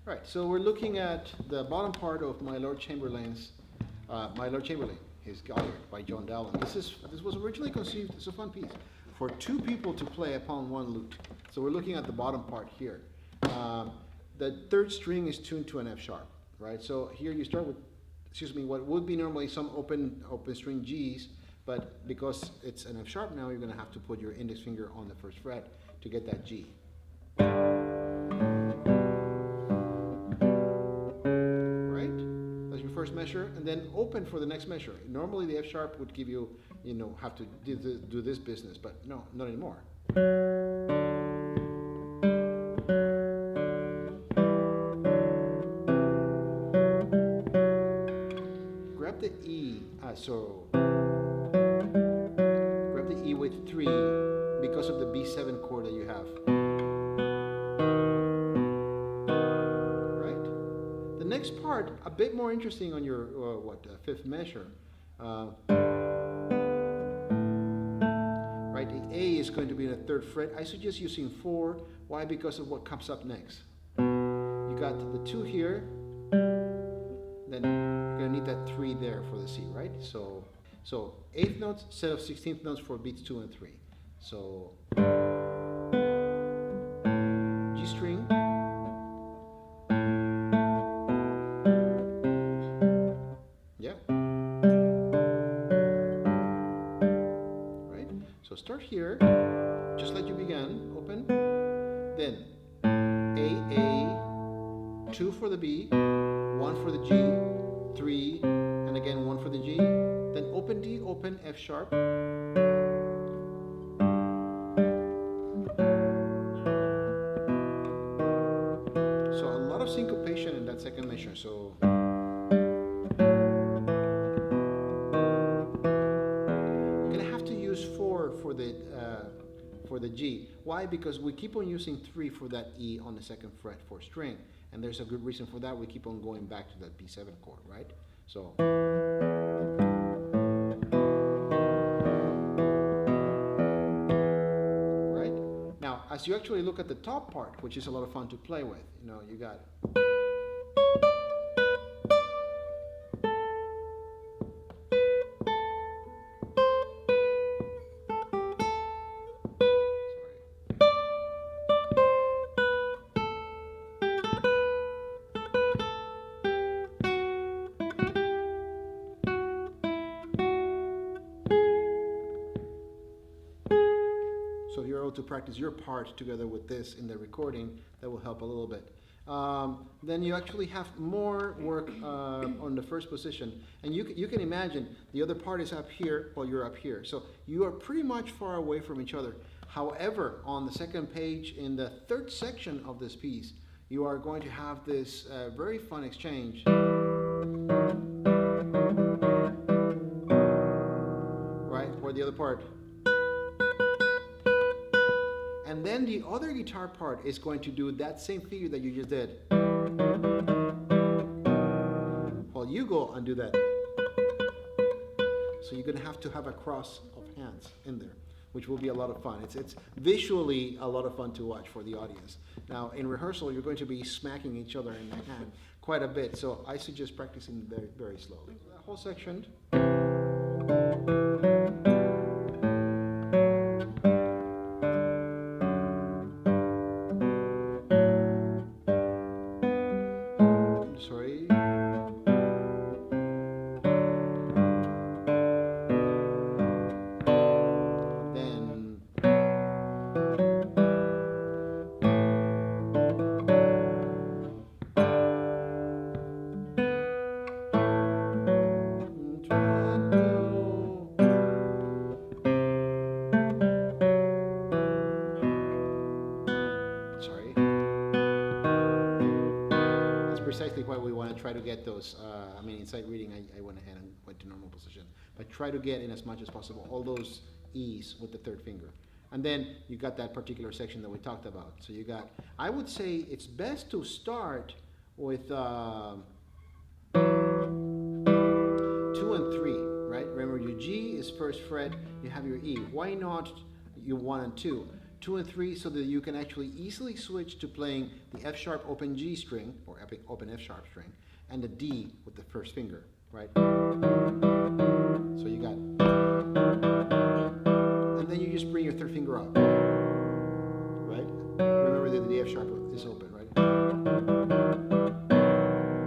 Right, so we're looking at the bottom part of My Lord Chamberlain, his Galliard by John Dowland. This was originally conceived as a fun piece for two people to play upon one lute. So we're looking at the bottom part here. The third string is tuned to an F sharp, right? So here you start with, what would be normally some open string G's, but because it's an F sharp now, you're going to have to put your index finger on the first fret to get that G. First measure, and then open for the next measure. Normally the F sharp would give you, have to do this business, but no, not anymore. Grab the E, grab the E with 3 because of the B7 chord that you have. Next part, a bit more interesting on your fifth measure. Right, the A is going to be in the third fret. I suggest using 4. Why? Because of what comes up next. You got the 2 here, then you're going to need that 3 there for the C, right? So 8th notes instead of 16th notes for beats 2 and 3. So G string. So start here, just like you began, open, then A, 2 for the B, 1 for the G, 3, and again 1 for the G, then open D, open F sharp, so a lot of syncopation in that second measure, so for the G. Why? Because we keep on using 3 for that E on the second fret for string, and there's a good reason for that. We keep on going back to that B7 chord, right? So right now, as you actually look at the top part, which is a lot of fun to play with, you got so if you're able to practice your part together with this in the recording, that will help a little bit. Then you actually have more work on the first position. And you can imagine the other part is up here while you're up here. So you are pretty much far away from each other. However, on the second page, in the third section of this piece, you are going to have this very fun exchange. Right, where the other part. And then the other guitar part is going to do that same figure that you just did. While you go and do that. So you're going to have a cross of hands in there, which will be a lot of fun. It's visually a lot of fun to watch for the audience. Now, in rehearsal, you're going to be smacking each other in the hand quite a bit, so I suggest practicing very, very slowly. That whole section. Precisely why we want to try to get those, in sight reading I went ahead and went to normal position, but try to get in as much as possible all those E's with the third finger. And then you got that particular section that we talked about. So you got, I would say it's best to start with 2 and 3, right? Remember your G is first fret, you have your E. Why not your 1 and 2? 2 and 3, so that you can actually easily switch to playing the F sharp open G string, or open F sharp string, and the D with the first finger, right? So you got, and then you just bring your third finger up, right? Remember that the F sharp is open, right?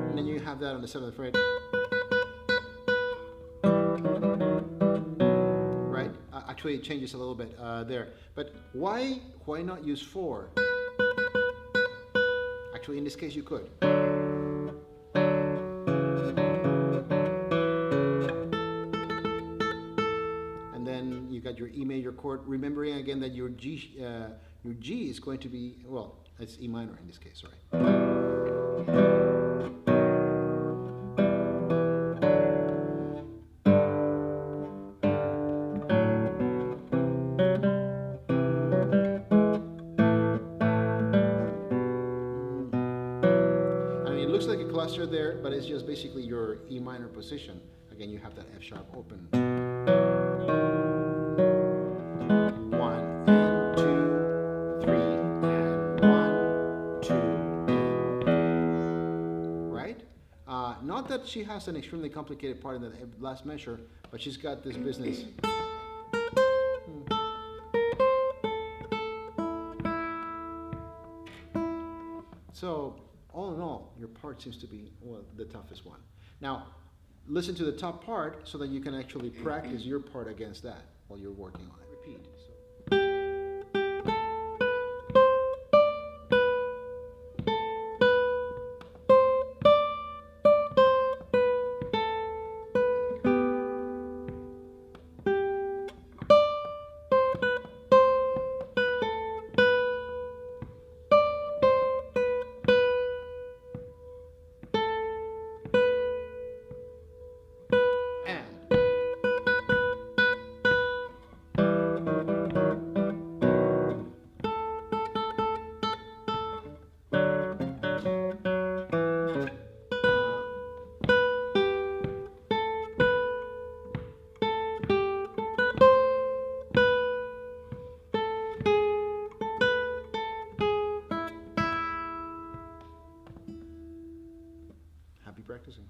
And then you have that on the 7th fret. Right? Actually, it changes a little bit there. But why not use 4? Actually, in this case, you could. And then you got your E major chord. Remembering again that your G is going to be, well, it's E minor in this case, right? Cluster there, but it's just basically your E minor position. Again, you have that F sharp open. 1 and 2, 3 and 1, 2, right? Not that she has an extremely complicated part in the last measure, but she's got this business. So, all in all, your part seems to be, well, the toughest one. Now, listen to the top part so that you can actually practice your part against that while you're working on it. Repeat. Happy practicing.